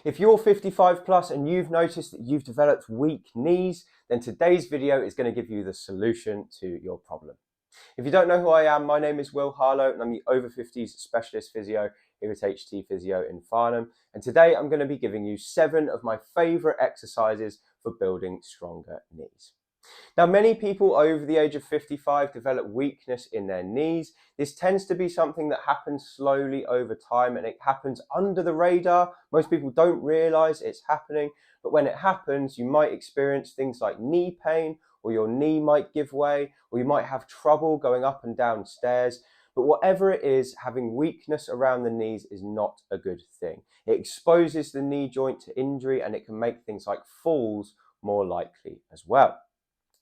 If you're 55 plus and you've noticed that you've developed weak knees, then today's video is going to give you the solution to your problem. If you don't know who I am, my name is Will Harlow and I'm the Over-Fifties specialist physio here at HT Physio in Farnham. And today I'm going to be giving you 7 of my favourite exercises for building stronger knees. Now, many people over the age of 55 develop weakness in their knees. This tends to be something that happens slowly over time and it happens under the radar. Most people don't realize it's happening, but when it happens, you might experience things like knee pain, or your knee might give way, or you might have trouble going up and down stairs. But whatever it is, having weakness around the knees is not a good thing. It exposes the knee joint to injury and it can make things like falls more likely as well.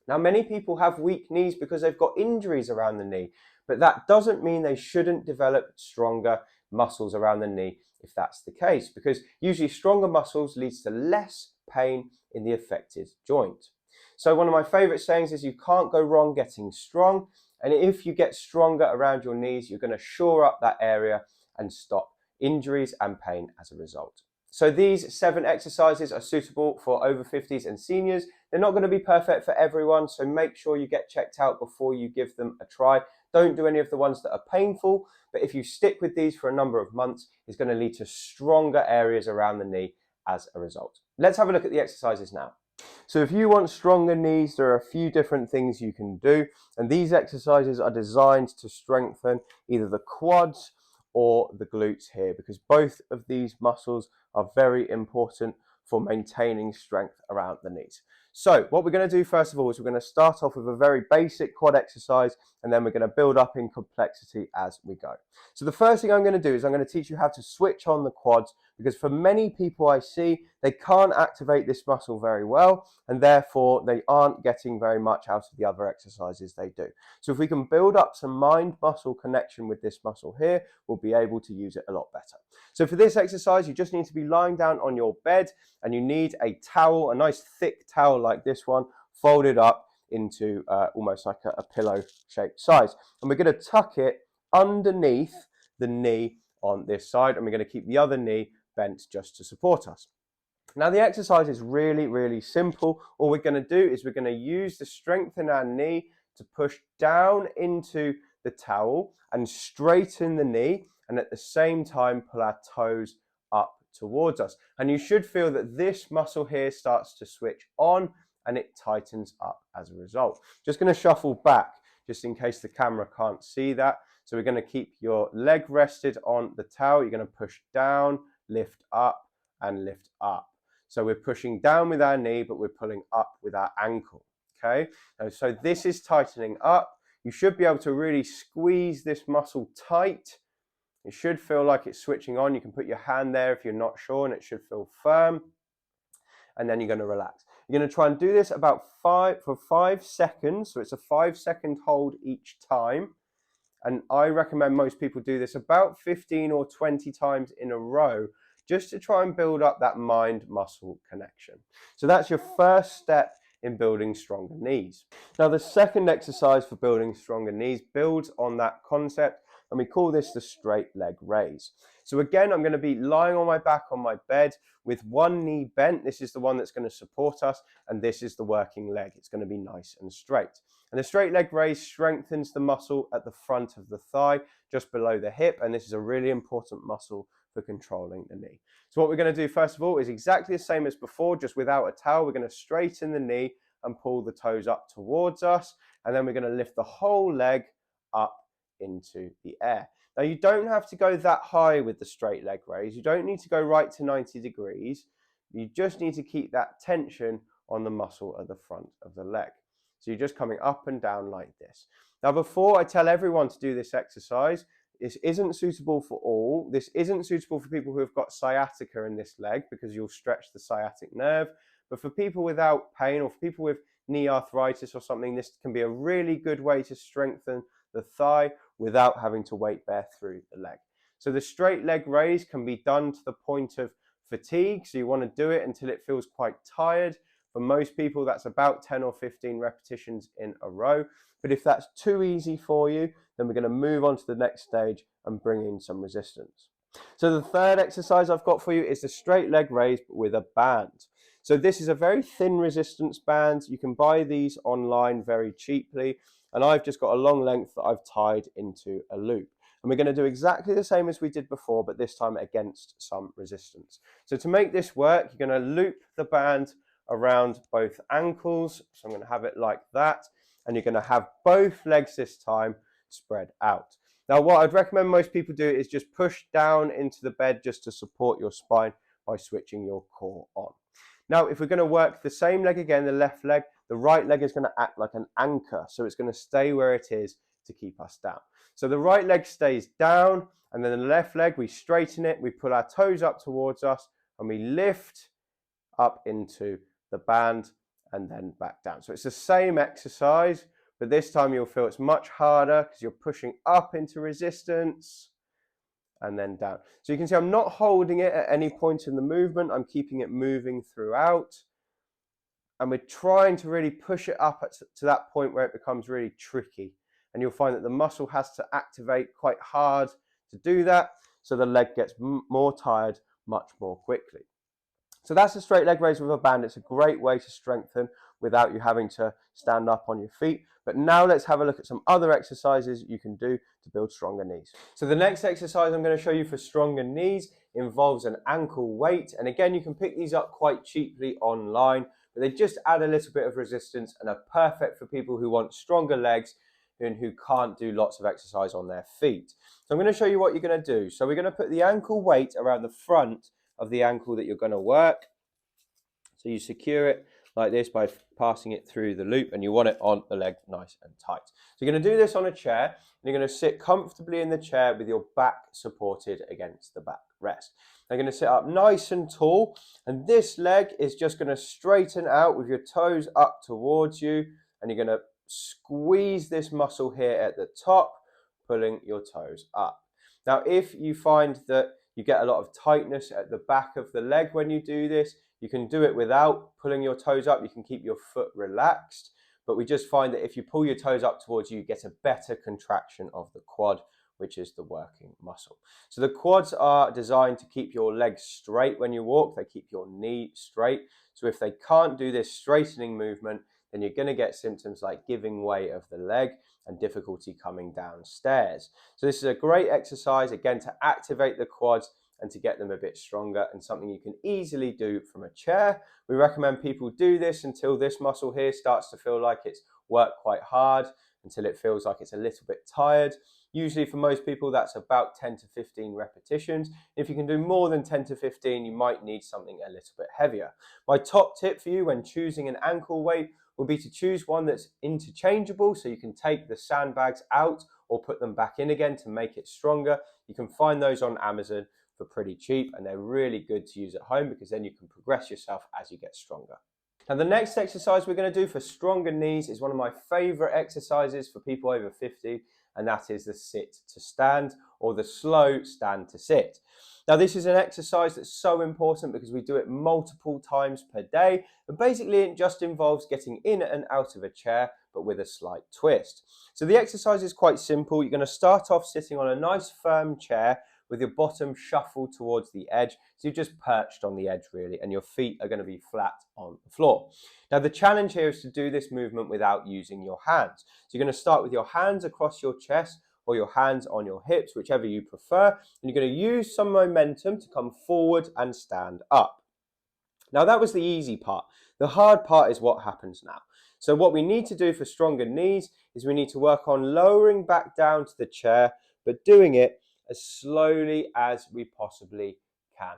Now, many people have weak knees because they've got injuries around the knee, but that doesn't mean they shouldn't develop stronger muscles around the knee if that's the case, because usually stronger muscles leads to less pain in the affected joint. So one of my favorite sayings is you can't go wrong getting strong, and if you get stronger around your knees, you're going to shore up that area and stop injuries and pain as a result. So these 7 exercises are suitable for over 50s and seniors. They're not going to be perfect for everyone, so make sure you get checked out before you give them a try. Don't do any of the ones that are painful, but if you stick with these for a number of months, it's going to lead to stronger areas around the knee as a result. Let's have a look at the exercises now. So if you want stronger knees, there are a few different things you can do, and these exercises are designed to strengthen either the quads or the glutes here, because both of these muscles are very important for maintaining strength around the knees. So what we're going to do first of all is we're going to start off with a very basic quad exercise, and then we're going to build up in complexity as we go. So the first thing I'm going to do is I'm going to teach you how to switch on the quads, because for many people I see, they can't activate this muscle very well, and therefore they aren't getting very much out of the other exercises they do. So if we can build up some mind-muscle connection with this muscle here, we'll be able to use it a lot better. So for this exercise, you just need to be lying down on your bed, and you need a towel, a nice thick towel like this one, folded up into almost like a pillow-shaped size. And we're going to tuck it underneath the knee on this side, and we're going to keep the other knee bent just to support us. Now the exercise is really, really simple. All we're going to do is we're going to use the strength in our knee to push down into the towel and straighten the knee, and at the same time pull our toes up towards us. And you should feel that this muscle here starts to switch on and it tightens up as a result. Just going to shuffle back just in case the camera can't see that. So we're going to keep your leg rested on the towel. You're going to push down, lift up and lift up. So we're pushing down with our knee, but we're pulling up with our ankle, okay? And so this is tightening up. You should be able to really squeeze this muscle tight. It should feel like it's switching on. You can put your hand there if you're not sure, and it should feel firm. And then you're going to relax. You're going to try and do this for 5 seconds. So it's a 5-second hold each time. And I recommend most people do this about 15 or 20 times in a row, just to try and build up that mind-muscle connection. So that's your first step in building stronger knees. Now the second exercise for building stronger knees builds on that concept, and we call this the straight leg raise. So again, I'm going to be lying on my back on my bed with one knee bent. This is the one that's going to support us, and this is the working leg. It's going to be nice and straight. And the straight leg raise strengthens the muscle at the front of the thigh, just below the hip, and this is a really important muscle for controlling the knee. So what we're going to do first of all is exactly the same as before, just without a towel. We're going to straighten the knee and pull the toes up towards us, and then we're going to lift the whole leg up into the air. Now you don't have to go that high with the straight leg raise. You don't need to go right to 90 degrees. You just need to keep that tension on the muscle at the front of the leg. So you're just coming up and down like this. Now before I tell everyone to do this exercise, this isn't suitable for all. This isn't suitable for people who have got sciatica in this leg, because you'll stretch the sciatic nerve. But for people without pain, or for people with knee arthritis or something, this can be a really good way to strengthen the thigh without having to weight bear through the leg. So the straight leg raise can be done to the point of fatigue. So you want to do it until it feels quite tired. For most people, that's about 10 or 15 repetitions in a row. But if that's too easy for you, then we're going to move on to the next stage and bring in some resistance. So the third exercise I've got for you is the straight leg raise but with a band. So this is a very thin resistance band. You can buy these online very cheaply, and I've just got a long length that I've tied into a loop. And we're going to do exactly the same as we did before, but this time against some resistance. So to make this work, you're going to loop the band around both ankles. So I'm going to have it like that, and you're going to have both legs this time spread out. Now, what I'd recommend most people do is just push down into the bed just to support your spine by switching your core on. Now, if we're going to work the same leg again, the left leg, the right leg is going to act like an anchor. So it's going to stay where it is to keep us down. So the right leg stays down, and then the left leg, we straighten it, we pull our toes up towards us, and we lift up into the band and then back down. So it's the same exercise, but this time you'll feel it's much harder because you're pushing up into resistance and then down. So you can see I'm not holding it at any point in the movement. I'm keeping it moving throughout. And we're trying to really push it up to that point where it becomes really tricky. And you'll find that the muscle has to activate quite hard to do that, so the leg gets more tired much more quickly. So that's a straight leg raise with a band. It's a great way to strengthen without you having to stand up on your feet. But now let's have a look at some other exercises you can do to build stronger knees. So the next exercise I'm going to show you for stronger knees involves an ankle weight. And again, you can pick these up quite cheaply online, but they just add a little bit of resistance and are perfect for people who want stronger legs and who can't do lots of exercise on their feet. So I'm going to show you what you're going to do. So we're going to put the ankle weight around the front of the ankle that you're going to work. So you secure it like this by passing it through the loop, and you want it on the leg nice and tight. So you're going to do this on a chair, and you're going to sit comfortably in the chair with your back supported against the back rest. You're going to sit up nice and tall, and this leg is just going to straighten out with your toes up towards you, and you're going to squeeze this muscle here at the top, pulling your toes up. Now, if you find that you get a lot of tightness at the back of the leg when you do this, you can do it without pulling your toes up. You can keep your foot relaxed, but we just find that if you pull your toes up towards you, you get a better contraction of the quad, which is the working muscle. So the quads are designed to keep your legs straight when you walk. They keep your knee straight. So if they can't do this straightening movement, then you're going to get symptoms like giving way of the leg and difficulty coming downstairs. So this is a great exercise, again, to activate the quads and to get them a bit stronger, and something you can easily do from a chair. We recommend people do this until this muscle here starts to feel like it's worked quite hard, until it feels like it's a little bit tired. Usually for most people, that's about 10 to 15 repetitions. If you can do more than 10 to 15, you might need something a little bit heavier. My top tip for you when choosing an ankle weight will be to choose one that's interchangeable, so you can take the sandbags out or put them back in again to make it stronger. You can find those on Amazon for pretty cheap, and they're really good to use at home because then you can progress yourself as you get stronger. Now, the next exercise we're going to do for stronger knees is one of my favorite exercises for people over 50, and that is the sit to stand, or the slow stand to sit. Now, this is an exercise that's so important because we do it multiple times per day, and basically it just involves getting in and out of a chair, but with a slight twist. So the exercise is quite simple. You're going to start off sitting on a nice firm chair with your bottom shuffled towards the edge. So you're just perched on the edge really, and your feet are going to be flat on the floor. Now the challenge here is to do this movement without using your hands. So you're going to start with your hands across your chest or your hands on your hips, whichever you prefer. And you're going to use some momentum to come forward and stand up. Now that was the easy part. The hard part is what happens now. So what we need to do for stronger knees is we need to work on lowering back down to the chair, but doing it as slowly as we possibly can.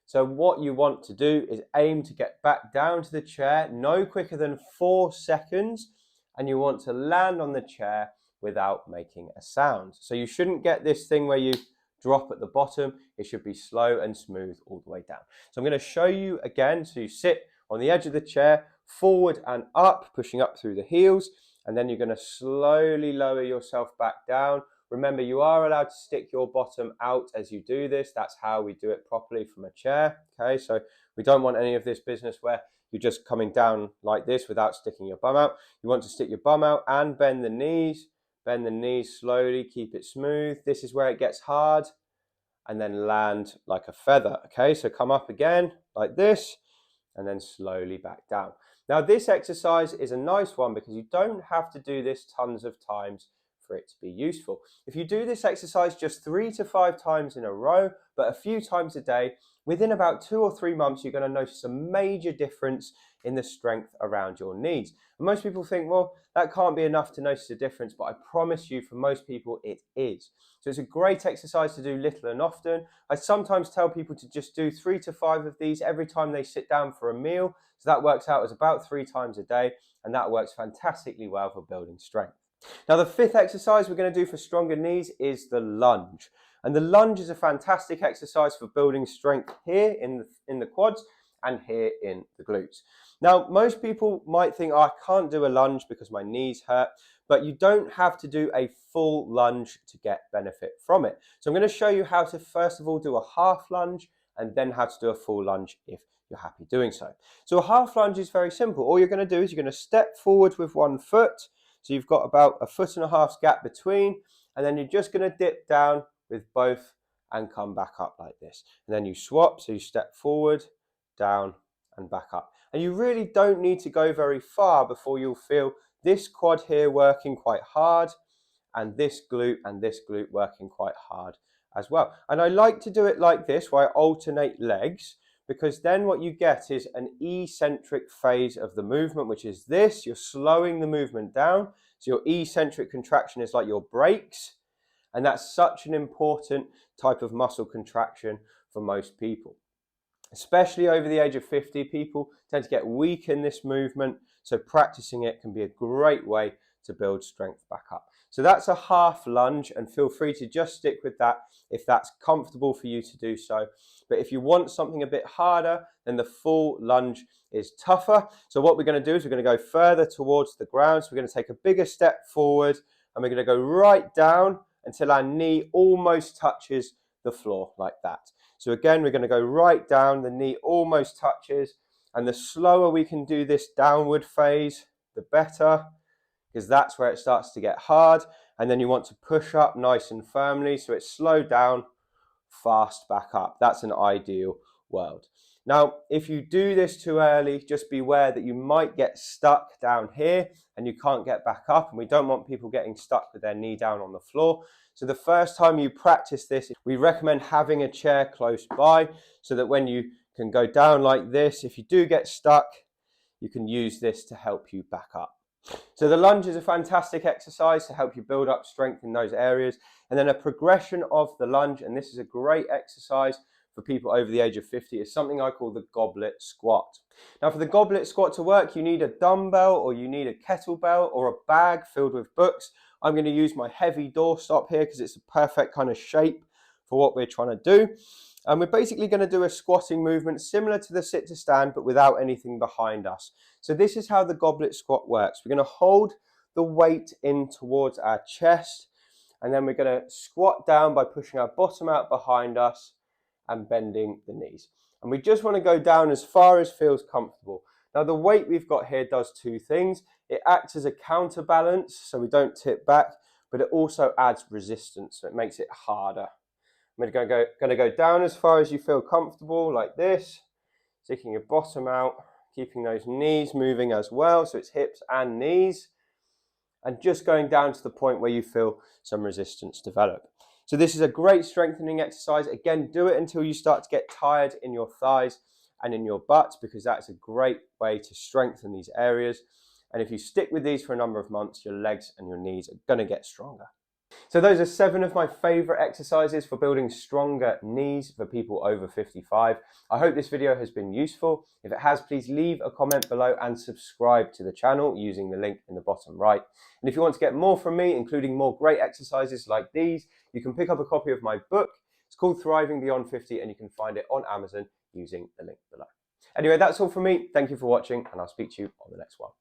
So what you want to do is aim to get back down to the chair no quicker than 4 seconds, and you want to land on the chair without making a sound. So you shouldn't get this thing where you drop at the bottom. It should be slow and smooth all the way down. So I'm going to show you again. So you sit on the edge of the chair, forward and up, pushing up through the heels, and then you're going to slowly lower yourself back down. Remember, you are allowed to stick your bottom out as you do this. That's how we do it properly from a chair. Okay, so we don't want any of this business where you're just coming down like this without sticking your bum out. You want to stick your bum out and bend the knees. Bend the knees slowly, keep it smooth. This is where it gets hard. and then land like a feather. Okay, so come up again like this, and then slowly back down. Now this exercise is a nice one because you don't have to do this tons of times for it to be useful. If you do this exercise just 3 to 5 times in a row, but a few times a day, within about 2 or 3 months, you're going to notice a major difference in the strength around your knees. And most people think, well, that can't be enough to notice a difference, but I promise you, for most people, it is. So it's a great exercise to do little and often. I sometimes tell people to just do 3 to 5 of these every time they sit down for a meal. So that works out as about 3 times a day, and that works fantastically well for building strength. Now, the fifth exercise we're going to do for stronger knees is the lunge. And the lunge is a fantastic exercise for building strength here in the quads and here in the glutes. Now, most people might think, oh, I can't do a lunge because my knees hurt, but you don't have to do a full lunge to get benefit from it. So I'm going to show you how to first of all do a half lunge and then how to do a full lunge if you're happy doing so. So a half lunge is very simple. All you're going to do is you're going to step forward with one foot. So you've got about a 1.5 foot gap between, and then you're just going to dip down with both and come back up like this. And then you swap, so you step forward, down, and back up. And you really don't need to go very far before you'll feel this quad here working quite hard, and this glute working quite hard as well. And I like to do it like this, where I alternate legs, because then what you get is an eccentric phase of the movement, which is this. You're slowing the movement down. So your eccentric contraction is like your brakes. And that's such an important type of muscle contraction for most people. Especially over the age of 50, people tend to get weak in this movement. So practicing it can be a great way to build strength back up. So that's a half lunge, and feel free to just stick with that if that's comfortable for you to do so. But if you want something a bit harder, then the full lunge is tougher. So what we're going to do is we're going to go further towards the ground. So we're going to take a bigger step forward, and we're going to go right down until our knee almost touches the floor like that. So again, we're going to go right down, the knee almost touches, and the slower we can do this downward phase, the better, because that's where it starts to get hard. And then you want to push up nice and firmly, so it's slow down, fast back up. That's an ideal world. Now, if you do this too early, just beware that you might get stuck down here and you can't get back up, and we don't want people getting stuck with their knee down on the floor. So the first time you practice this, we recommend having a chair close by so that when you can go down like this, if you do get stuck, you can use this to help you back up. So the lunge is a fantastic exercise to help you build up strength in those areas. And then a progression of the lunge, and this is a great exercise for people over the age of 50, is something I call the goblet squat. Now, for the goblet squat to work, you need a dumbbell or you need a kettlebell or a bag filled with books. I'm going to use my heavy doorstop here because it's a perfect kind of shape for what we're trying to do. And we're basically going to do a squatting movement similar to the sit to stand, but without anything behind us. So this is how the goblet squat works. We're going to hold the weight in towards our chest, and then we're going to squat down by pushing our bottom out behind us and bending the knees. And we just want to go down as far as feels comfortable. Now, the weight we've got here does two things. It acts as a counterbalance, so we don't tip back, but it also adds resistance, so it makes it harder. I'm going to go down as far as you feel comfortable, like this, sticking your bottom out, keeping those knees moving as well, so it's hips and knees, and just going down to the point where you feel some resistance develop. So this is a great strengthening exercise. Again, do it until you start to get tired in your thighs and in your butt, because that's a great way to strengthen these areas. And if you stick with these for a number of months, your legs and your knees are going to get stronger. So those are 7 of my favorite exercises for building stronger knees for people over 55. I hope this video has been useful. If it has, please leave a comment below and subscribe to the channel using the link in the bottom right. And if you want to get more from me, including more great exercises like these, you can pick up a copy of my book. It's called Thriving Beyond 50, and you can find it on Amazon using the link below. Anyway, that's all from me. Thank you for watching, and I'll speak to you on the next one.